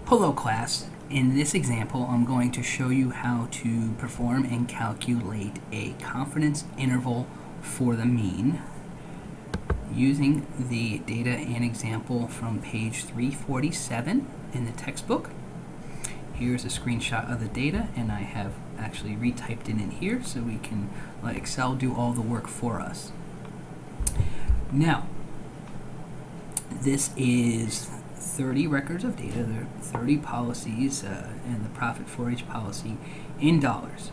Hello class, in this example I'm going to show you how to perform and calculate a confidence interval for the mean using the data and example from page 347 in the textbook. Here's a screenshot of the data, and I have actually retyped it in here so we can let Excel do all the work for us. Now, this is 30 records of data. There are 30 policies and the profit for each policy in dollars.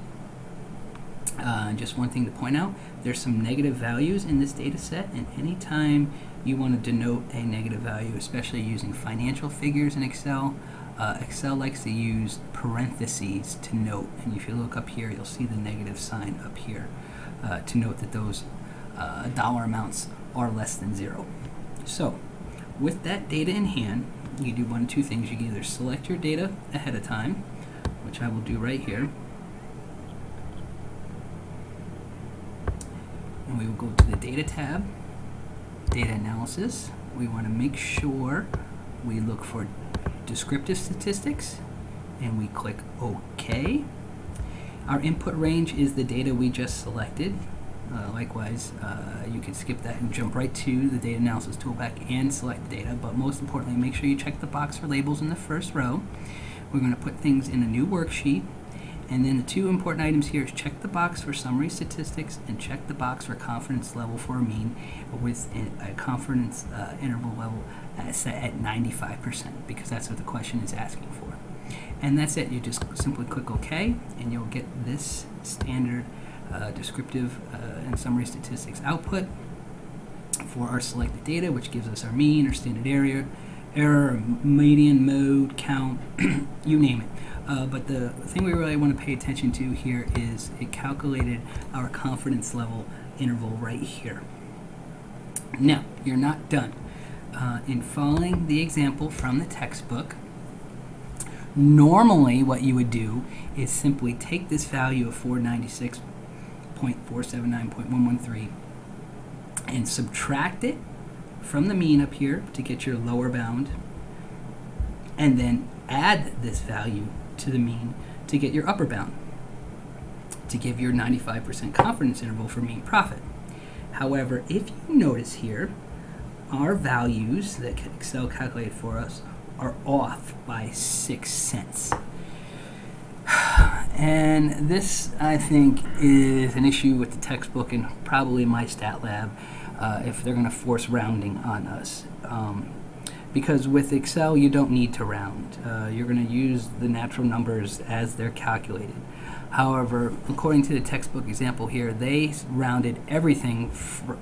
Just one thing to point out, there's some negative values in this data set, and anytime you want to denote a negative value, especially using financial figures in Excel, Excel likes to use parentheses to note, and if you look up here you'll see the negative sign up here to note that those dollar amounts are less than zero. So with that data in hand, you do one of two things. You can either select your data ahead of time, which I will do right here, and we will go to the Data tab, Data Analysis. We want to make sure we look for Descriptive Statistics, and we click OK. Our input range is the data we just selected. Likewise, you can skip that and jump right to the Data Analysis toolbar and select the data, but most importantly, make sure you check the box for labels in the first row. We're going to put things in a new worksheet, and then the two important items here is check the box for summary statistics and check the box for confidence level for a mean with a confidence interval level set at 95%, because that's what the question is asking for. And that's it. You just simply click OK, and you'll get this standard descriptive and summary statistics output for our selected data, which gives us our mean, our standard error, median, mode, count, you name it. But the thing we really want to pay attention to here is it calculated our confidence level interval right here. Now, you're not done. In following the example from the textbook, normally what you would do is simply take this value of 496.479.113 and subtract it from the mean up here to get your lower bound, and then add this value to the mean to get your upper bound, to give your 95% confidence interval for mean profit. However, if you notice here, our values that Excel calculated for us are off by 6 cents. And this, I think, is an issue with the textbook and probably MyStatLab if they're going to force rounding on us. Because with Excel, you don't need to round. You're going to use the natural numbers as they're calculated. However, according to the textbook example here, they rounded everything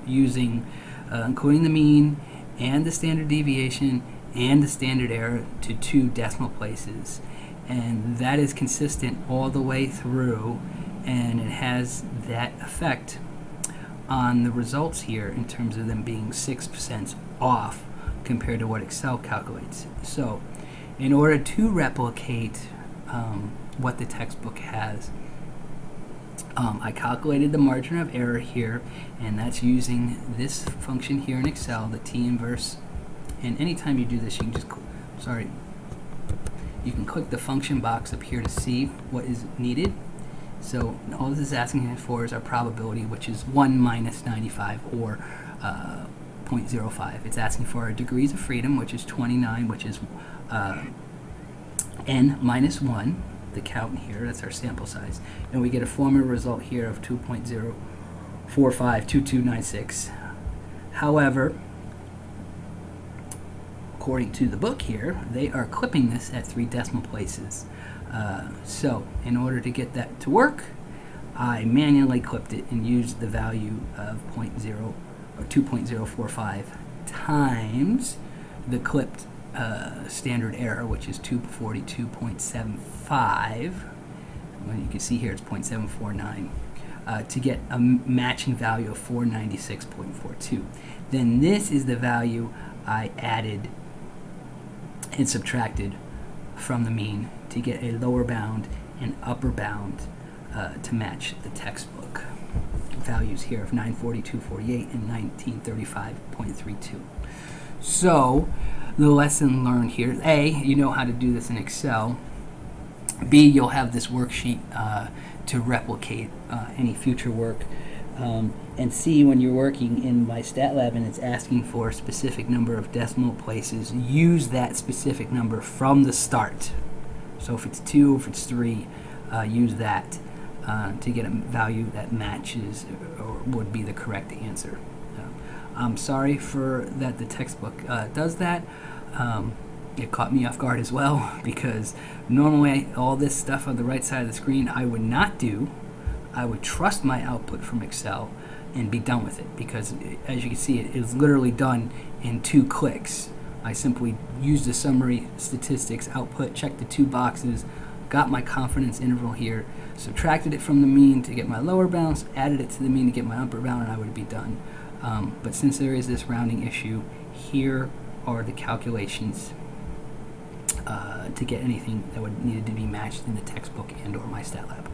using including the mean and the standard deviation and the standard error to 2 decimal places. And that is consistent all the way through, and it has that effect on the results here in terms of them being 6% off compared to what Excel calculates. So in order to replicate what the textbook has, I calculated the margin of error here, and that's using this function here in Excel, the t-inverse. And anytime you do this, you can just you can click the function box up here to see what is needed. So all this is asking for is our probability, which is 1 minus 95, or 0.05. It's asking for our degrees of freedom, which is 29, which is n minus 1, the count here, that's our sample size. And we get a formula result here of 2.0452296. However, according to the book here, they are clipping this at 3 decimal places. So in order to get that to work, I manually clipped it and used the value of 2.045 times the clipped standard error, which is 242.75. Well, you can see here it's 0.749 to get a matching value of 496.42. Then this is the value I added and subtracted from the mean to get a lower bound and upper bound to match the textbook values here of 942.48 and 1935.32. So the lesson learned here. A, you know how to do this in Excel. B, you'll have this worksheet to replicate any future work. And C, when you're working in MyStatLab and it's asking for a specific number of decimal places, use that specific number from the start. So if it's 2, if it's 3, use that to get a value that matches or would be the correct answer. I'm sorry for that the textbook does that. It caught me off guard as well, because normally all this stuff on the right side of the screen I would not do. I would trust my output from Excel and be done with it, because as you can see, it is literally done in 2 clicks. I simply used the summary statistics output, checked the 2 boxes, got my confidence interval here, subtracted it from the mean to get my lower bound, added it to the mean to get my upper bound, and I would be done. But since there is this rounding issue, here are the calculations to get anything that would needed to be matched in the textbook and or MyStatLab.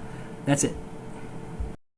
That's it.